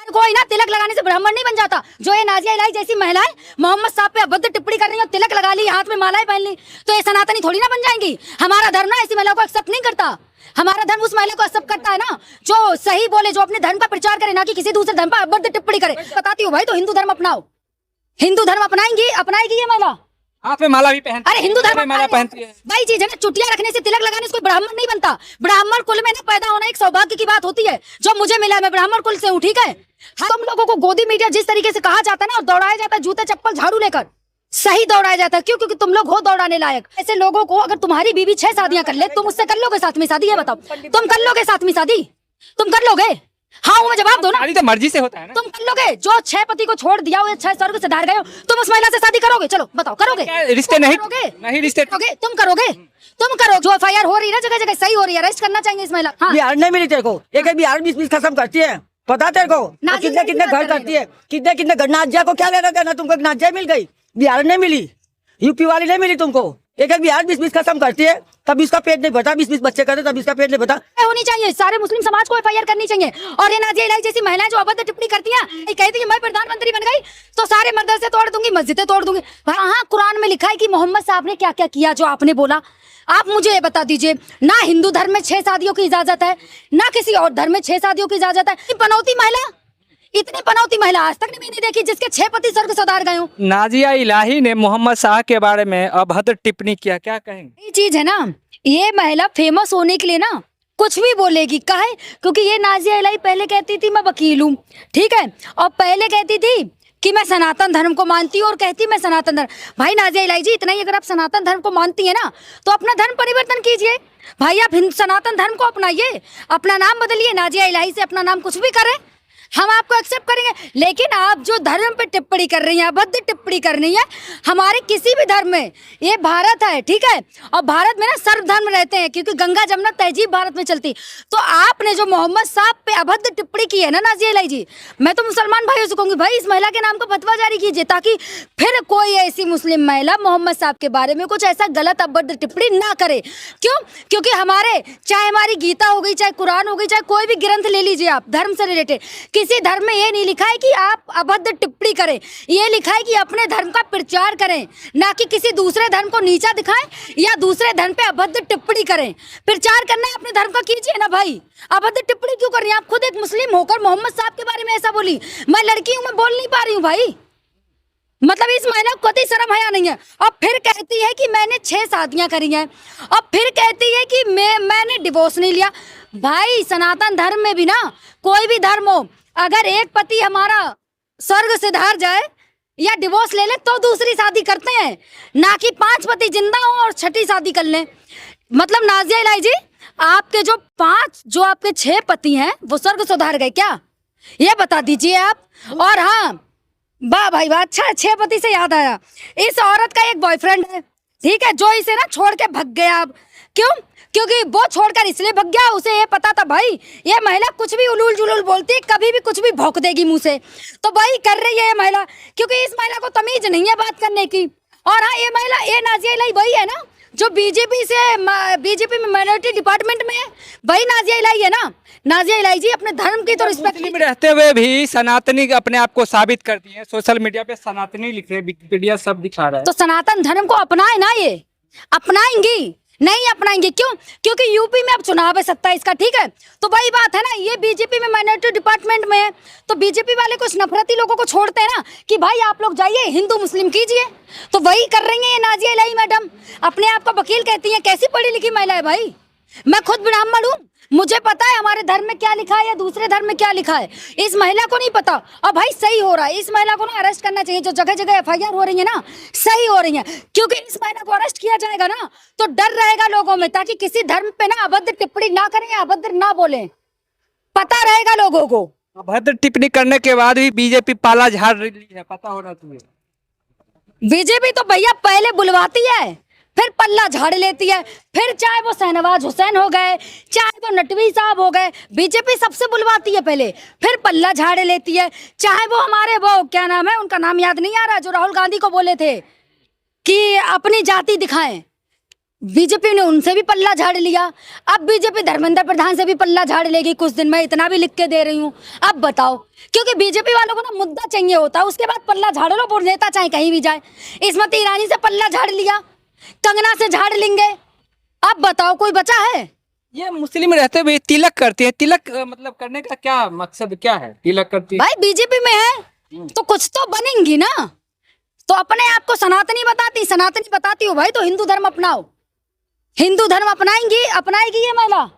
हर कोई ना तिलक लगाने से ब्राह्मण नहीं बन जाता। जो ये नाजिया इलाही जैसी महिलाएं मोहम्मद साहब पे अभद्र टिप्पणी कर रही हैं, तिलक लगा ली, हाथ में मालाएं पहन ली, तो ये सनातनी थोड़ी ना बन जाएंगी। हमारा धर्म ना ऐसी महिला को एक्सेप्ट नहीं करता। हमारा धर्म उस महिला को एक्सेप्ट करता है ना जो सही बोले, जो अपने धर्म का प्रचार करे, ना कि किसी दूसरे धर्म पर अभद्र टिप्पणी करे। बताती हूँ भाई, तो हिंदू धर्म अपनाओ। हिंदू धर्म अपनाएगी ये महिला, हाथ में माला भी पहनती है। अरे हिंदू धर्म में माला पहनती है भाई। चीज है ना, चुटिया रखने से, तिलक लगाने से कोई ब्राह्मण नहीं बनता। ब्राह्मण कुल में ना पैदा होना एक सौभाग्य की बात होती है, जो मुझे मिला है, मैं ब्राह्मण कुल से हूँ, ठीक है। तुम लोगों को गोदी मीडिया जिस तरीके से कहा जाता है ना, और दौड़ाया जाता है जूते चप्पल झाड़ू लेकर, सही दौड़ाया जाता है। क्यों? क्योंकि तुम लोग हो दौड़ाने लायक। ऐसे लोगों को अगर तुम्हारी बीवी 6 शादियां कर ले, तुम उससे कर लोगे साथ में शादी? है बताओ, तुम कर लोगे साथ में शादी? तुम कर लोगे? हाँ में जवाब दो ना। शादी तो मर्जी से होता है ना। तुम कर लोगे? जो 6 पति को छोड़ दिया हो, 6 स्वर्ग से धार गए हो, तुम उस महिला से शादी करोगे? चलो बताओ, करोगे? रिश्ते नहीं रिश्ते तुम करोगे? तुम करो। जो FIR हो रही है ना जगह जगह, सही हो रही है, अरेस्ट करना चाहिए इस महिला। हाँ। बिहार नहीं मिली तेरे को, एक बिहार 20-20 खत्म करती है, पता तेरे को? कितने कितने घर करती है, कितने कितने नाजिया को क्या लेना देना तुमको? नाजिया मिल गई, बिहार नहीं मिली, यूपी वाली नहीं मिली तुमको। एक बिहार 20-20 खत्म करती है, तब इसका पेट नहीं भरता। 20-20 बच्चे करते तब इसका पेट नहीं भरता। होनी चाहिए, सारे मुस्लिम समाज को FIR करनी चाहिए। और ये नाजिया इलाही जैसी महिलाएं जो अभद्र टिप्पणी करती हैं, कहती है मैं प्रधानमंत्री बन गई तो सारे मदरसे तोड़ दूंगी, मस्जिदें तोड़ दूंगी। हाँ, कुरान में लिखा है कि मोहम्मद साहब ने क्या क्या किया जो आपने बोला। आप मुझे ये बता दीजिए ना, हिंदू धर्म में 6 शादियों की इजाजत है, ना किसी और धर्म में 6 शादियों की इजाजत है। पनौती महिला, इतनी पनौती महिला आज तक नहीं देखी जिसके 6 पति स्वर्ग से धार गए हो। नाजिया इलाही ने मोहम्मद शाह के बारे में अभद्र टिप्पणी किया, क्या कहेंगे? ये चीज है ना, ये महिला फेमस होने के लिए ना कुछ भी बोलेगी। काहे? क्योंकि ये नाजिया इलाही पहले कहती थी मैं वकील हूँ, ठीक है, और पहले कहती थी कि मैं सनातन धर्म को मानती हूँ, और कहती मैं सनातन धर्म। भाई नाजिया इलाही जी, इतना ही अगर आप सनातन धर्म को मानती है ना, तो अपना धर्म परिवर्तन कीजिए भाई। आप सनातन धर्म को अपनाइए, अपना नाम बदलिए, नाजिया इलाही से अपना नाम कुछ भी करें, हम आपको एक्सेप्ट करेंगे। लेकिन आप जो धर्म पे टिप्पणी कर रही हैं, अभद्र टिप्पणी कर रही हैं हमारे किसी भी धर्म में, ये भारत है, ठीक है, और भारत में ना सर्वधर्म रहते हैं, क्योंकि गंगा जमुना तहजीब भारत में चलती। तो आपने जो मोहम्मद साहब पे अभद्र टिप्पणी की है ना नाजिया इलाही जी, मैं तो मुसलमान भाइयों से कहूंगी भाई इस महिला के नाम का फतवा जारी कीजिए, ताकि फिर कोई ऐसी मुस्लिम महिला मोहम्मद साहब के बारे में कुछ ऐसा गलत अभद्र टिप्पणी ना करे। क्यों? क्योंकि हमारे, चाहे हमारी गीता हो गई, चाहे कुरान हो गई, चाहे कोई भी ग्रंथ ले लीजिए आप धर्म से रिलेटेड, किसी धर्म में ये नहीं लिखा है कि आप अभद्र टिप्पणी करें। ये लिखा है कि अपने धर्म का प्रचार करें, ना कि किसी दूसरे धर्म को नीचा दिखाएं या दूसरे धर्म पे अभद्र टिप्पणी करें। प्रचार करना है अपने धर्म का, कीजिए ना भाई। अभद्र टिप्पणी क्यों कर रही हैं आप? खुद एक मुस्लिम होकर मोहम्मद साहब के बारे में ऐसा बोली। मैं लड़की हूं, मैं बोल नहीं पा रही हूँ भाई। मतलब इस महिला को कोई शर्म हया नहीं है। और फिर कहती है कि मैंने 6 शादियां करी हैं, और फिर कहती है कि मैंने डिवोर्स नहीं लिया। भाई सनातन धर्म में भी ना, कोई भी धर्म हो, अगर एक पति हमारा स्वर्ग से धार जाए या डिवोर्स ले ले तो दूसरी शादी करते हैं, ना कि 5 पति जिंदा हो और 6ठी शादी कर लें। मतलब नाजिया इलाही जी, आपके जो आपके 6 पति हैं वो स्वर्ग से धार गए क्या? ये बता दीजिए आप। और हाँ, वाह भाई वाह, अच्छा 6 पति से याद आया, इस औरत का एक बॉयफ्रेंड है, ठीक है, जो इसे ना छोड़ के भग गया। अब क्यों? क्योंकि वो छोड़कर इसलिए भग गया, उसे ये पता था भाई ये महिला कुछ भी उलूल जुलूल बोलती है, कभी भी कुछ भी भौंक देगी मुंह से, तो वही कर रही है ये महिला, क्योंकि इस महिला को तमीज नहीं है बात करने की। और हाँ, ये महिला, ये नाजिया इलाही वही है ना जो बीजेपी में माइनॉरिटी डिपार्टमेंट में है, वही नाजिया इलाही है ना। नाजिया इलाही जी अपने धर्म की तो रिस्पेक्ट में रहते हुए भी सनातनी अपने आप को साबित करती है। सोशल मीडिया पे सनातनी लिख रहे हैं, विकिपीडिया सब दिखा रहा है। तो सनातन धर्म को अपनाए ना, ये अपनाएंगी नहीं अपनाएंगे। क्यों? क्योंकि यूपी में अब चुनाव है 27 का, ठीक है, तो वही बात है ना, ये बीजेपी में माइनॉरिटी डिपार्टमेंट में है, तो बीजेपी वाले कुछ नफरती लोगों को छोड़ते हैं ना कि भाई आप लोग जाइए हिंदू मुस्लिम कीजिए, तो वही कर रही है ये नाजिया इलाही मैडम। अपने आप को वकील कहती है, कैसी पढ़ी लिखी महिला है भाई। मैं खुद ब्राह्मण हूँ, मुझे पता है हमारे धर्म में क्या लिखा है या दूसरे धर्म में क्या लिखा है, इस महिला को नहीं पता। और भाई सही हो रहा है, इस महिला को ना अरेस्ट करना चाहिए। जो जगह जगह FIR हो रही है ना, सही हो रही है, क्योंकि इस महिला को अरेस्ट किया जाएगा ना तो डर रहेगा लोगों में, ताकि किसी धर्म पे ना अभद्र टिप्पणी ना करें या अभद्र ना बोले, पता रहेगा लोगों को। अभद्र टिप्पणी करने के बाद भी बीजेपी पाला झाड़ रही है, पता होना तुम्हें। बीजेपी तो भैया पहले बुलवाती है, फिर पल्ला झाड़ लेती है, फिर चाहे वो शहनवाज हुसैन हो गए, चाहे वो नटवी साहब हो गए, बीजेपी सबसे बुलवाती है पहले, फिर पल्ला झाड़ लेती है। चाहे वो हमारे, वो क्या नाम है उनका, नाम याद नहीं आ रहा, जो राहुल गांधी को बोले थे कि अपनी जाति दिखाएं, बीजेपी ने उनसे भी पल्ला झाड़ लिया, अब बीजेपी धर्मेंद्र प्रधान से भी पल्ला झाड़ लेगी कुछ दिन में, इतना भी लिख के दे रही हूँ। अब बताओ, क्योंकि बीजेपी वालों को ना मुद्दा चाहिए होता है, उसके बाद पल्ला झाड़ लो, वो नेता चाहे कहीं भी जाए। स्मृति ईरानी से पल्ला झाड़ लिया, कंगना से झाड़ लेंगे, अब बताओ कोई बचा है? ये मुस्लिम रहते हुए तिलक करती है, तिलक मतलब करने का क्या मकसद क्या है? तिलक करती है भाई बीजेपी में है तो कुछ तो बनेंगी ना, तो अपने आप को सनातनी बताती हो भाई, तो हिंदू धर्म अपनाओ, हिंदू धर्म अपनाएगी ये महिला।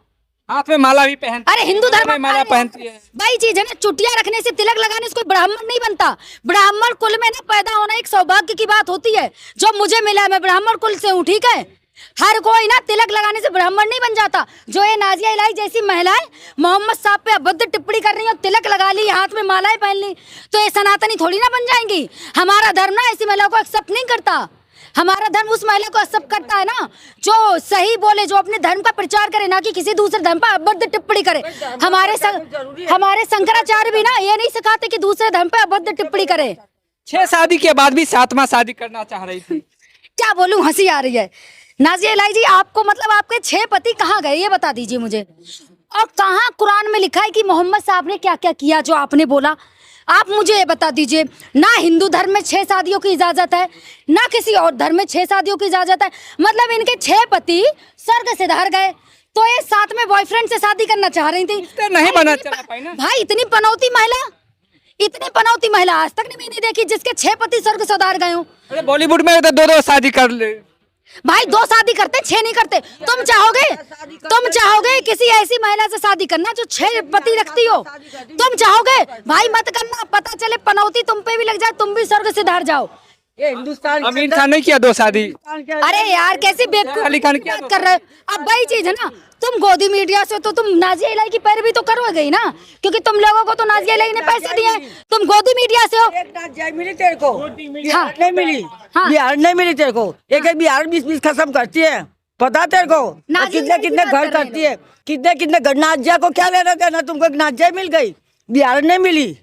हाथ में माला भी पहनती अरे हिंदू धर्म में माला पहनती है। भाई चीज है ना, चुटिया रखने से, तिलक लगाने से कोई ब्राह्मण नहीं बनता। ब्राह्मण कुल में ना पैदा होना एक सौभाग्य की बात होती है, जो मुझे मिला है, मैं ब्राह्मण कुल से हूँ, ठीक है। हर कोई ना तिलक लगाने से ब्राह्मण नहीं बन जाता। जो ये नाजिया इलाही जैसी महिलाएं मोहम्मद साहब पे अभद्र टिप्पणी कर रही हैं, तिलक लगा ली, हाथ में मालाएं पहन ली, तो ये सनातनी थोड़ी ना बन जाएंगी। हमारा धर्म ना ऐसी महिला को एक्सेप्ट नहीं करता। हमारा धर्म उस महिला को एक्सेप्ट करता है ना जो सही बोले, जो अपने धर्म का प्रचार करे, ना कि किसी दूसरे धर्म पर अभद्र टिप्पणी करे। हमारे शंकराचार्य भी ना ये नहीं सिखाते कि दूसरे धर्म पर अभद्र टिप्पणी करे। 6 शादी के बाद भी 7वां शादी करना चाह रही थी। क्या बोलूं, हंसी आ रही है। नाजिया इलाही जी, आपको मतलब आपके 6 पति कहाँ गए ये बता दीजिए मुझे, और कहाँ कुरान में लिखा है कि मोहम्मद साहब ने क्या क्या किया जो आपने बोला? आप मुझे ये बता दीजिए। ना हिंदू धर्म में 6 शादियों की इजाजत है, ना किसी और धर्म में 6 शादियों की इजाजत है। मतलब इनके 6 पति स्वर्ग से धार गए, तो ये 7 में बॉयफ्रेंड से शादी करना चाह रही थी। नहीं बना चला पाई ना भाई, इतनी पनौती महिला आज तक नहीं मैंने देखी जिसके 6 पति स्वर्ग से धार गए हो। अरे बॉलीवुड में तो 2-2 शादी कर ले भाई, 2 शादी करते, 6 नहीं करते। तुम चाहोगे किसी ऐसी महिला से शादी करना जो 6 पति रखती हो? तुम चाहोगे? भाई मत करना, पता चले पनौती तुम पे भी लग जाए, तुम भी स्वर्ग से धार जाओ। ये हिंदुस्तान आमिर खान ने किया 2 शादी। अरे यार कैसी बेवकूफ अली खान क्या बात कर रहे हो। अब भाई चीज है ना, तुम गोदी मीडिया से तो तुम नाजिया इलाही की पैरवी तो करोगे ही ना, क्योंकि तुम लोगों को तो नाजिया इलाही ने पैसे दिए। तुम गोदी मीडिया से हो। एक नाजिया मिली तेरे को, हाँ। नहीं मिली, हाँ। बिहार नहीं मिली तेरे को। एक बिहार 20-20 खत्म करती है, पता तेरे को? नाजिया कितने इलाही की बात घर कर रहे करती है, कितने घर। नाजिया को क्या लेना देना? तुमको एक नाजिया मिल गई, बिहार नहीं मिली,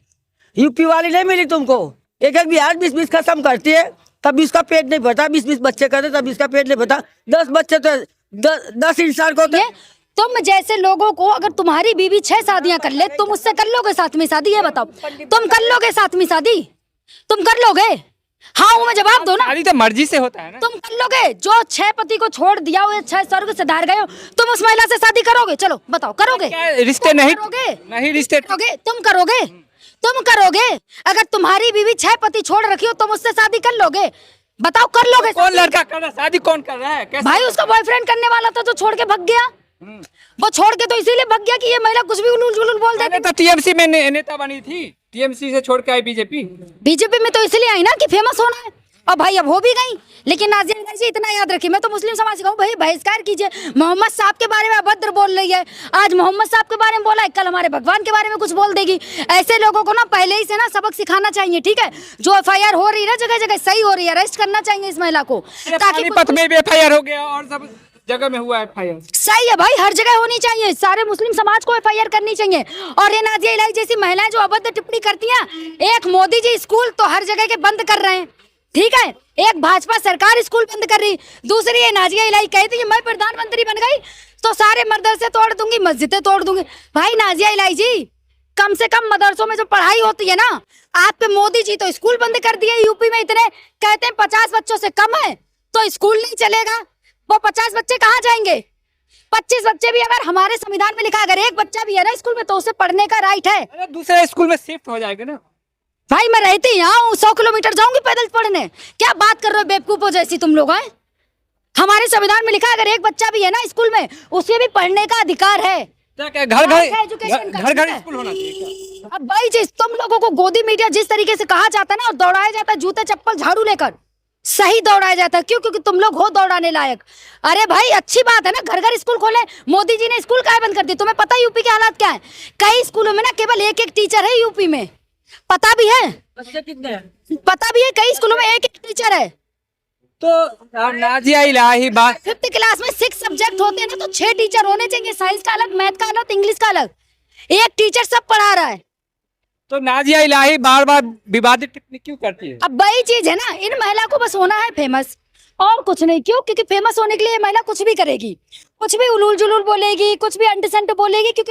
यूपी वाली नहीं मिली तुमको। एक बिहार 20-20 खत्म करती है, तब इसका पेट नहीं भरता। 20-20 बच्चे करते तब इसका पेट नहीं भरता। 10 बच्चे तो 10 इंसान को तुम जैसे लोगों को, अगर तुम्हारी बीवी 6 शादियां कर ले, तुम उससे कर लोगे 7वीं शादी? ये बताओ, तुम कर लोगे 7वीं शादी? तुम कर लोगे? हाँ में जवाब दो ना। शादी तो मर्जी से होता है ना। तुम कर लोगे? जो 6 पति को छोड़ दिया हो, 6 स्वर्ग से धार गए हो, तुम उस महिला से शादी करोगे? चलो बताओ, करोगे? क्या रिश्ते नहीं करोगे? नहीं रिश्ते करोगे? तुम करोगे? अगर तुम्हारी बीवी 6 पति छोड़ रखी हो, तुम उससे शादी कर लोगे? बताओ, कर लोगे? कौन लड़का कर रहा है शादी? कौन कर रहा है? कैसे? भाई उसका बॉयफ्रेंड करने वाला था जो छोड़ के भाग गया। वो छोड़ के तो इसीलिए भाग गया कि ये महिला कुछ भी उलूल जुलूल बोल देती। तो टीएमसी में नेता बनी थी, टीएमसी से छोड़ के आई बीजेपी में तो इसलिए आई ना कि फेमस होना है, और भाई अब हो भी गई। लेकिन नाजिया इलाही जी इतना याद रखिए, मैं तो मुस्लिम समाज से कहूँ भाई बहिष्कार कीजिए। मोहम्मद साहब के बारे में अभद्र बोल रही है, आज मोहम्मद साहब के बारे में बोला है, कल हमारे भगवान के बारे में कुछ बोल देगी। ऐसे लोगों को ना पहले ही से ना सबक सिखाना चाहिए, ठीक है। जो FIR हो रही है ना जगह जगह सही हो रही है, अरेस्ट करना चाहिए इस महिला को, ताकि पानीपत में भी FIR हो गया और सब जगह में हुआ FIR। सही है भाई, हर जगह होनी चाहिए, सारे मुस्लिम समाज को FIR करनी चाहिए। और ये नाजिया इलाही जैसी महिलाएं जो अभद्र टिप्पणी करती हैं, एक मोदी जी स्कूल तो हर जगह के बंद कर रहे हैं, ठीक है। एक भाजपा सरकार स्कूल बंद कर रही, दूसरी ये नाजिया इलाही कहती है मैं प्रधानमंत्री बन गई तो सारे मदरसे तोड़ दूंगी, मस्जिदें तोड़ दूंगी। भाई नाजिया इलाही जी, कम से कम मदरसों में जो पढ़ाई होती है ना, आप पे मोदी जी तो स्कूल बंद कर दिए। यूपी में इतने कहते हैं 50 बच्चों से कम है तो स्कूल नहीं चलेगा। वो 50 बच्चे कहाँ जाएंगे? 25 बच्चे भी अगर हमारे संविधान में लिखा, अगर एक बच्चा भी है ना स्कूल में तो उसे पढ़ने का राइट है। दूसरे स्कूल में शिफ्ट हो जाएगा ना। भाई मैं रहती यहाँ हूँ, 100 किलोमीटर जाऊंगी पैदल पढ़ने। क्या बात कर रहे हो बेवकूफों जैसी तुम लोग हैं? हमारे संविधान में लिखा, अगर एक बच्चा भी है ना स्कूल में, उसे भी पढ़ने का अधिकार है। घर स्कूल होना चाहिए। अब भाई जिस तुम लोगों को गोदी मीडिया जिस तरीके से कहा जाता है ना, और दौड़ाया जाता है जूते चप्पल झाड़ू लेकर, सही दौड़ाया जाता है। क्यों? क्योंकि तुम लोग हो दौड़ाने लायक। अरे भाई अच्छी बात है ना, घर घर स्कूल खोले। मोदी जी ने स्कूल काहे बंद कर दी? तुम्हें पता है यूपी के हालात क्या है? कई स्कूलों में ना केवल एक टीचर है यूपी में, पता भी है? बच्चे कितने हैं? पता भी है, कई स्कूलों में एक टीचर है। तो नाजिया इलाही बात 5th क्लास में 6 सब्जेक्ट होते हैं ना, तो 6 टीचर होने चाहिए। साइंस का अलग, मैथ का अलग, इंग्लिश का अलग। एक टीचर सब पढ़ा रहा है। तो नाजिया इलाही बार बार विवादित टिप्पणी क्यों करती है? अब वही चीज है ना, इन महिला को बस होना है फेमस, और कुछ नहीं। क्यों? क्योंकि फेमस होने के लिए ये महिला कुछ भी करेगी, कुछ भी उलूल जुलूल बोलेगी, कुछ भी अंट संट बोलेगी, क्योंकि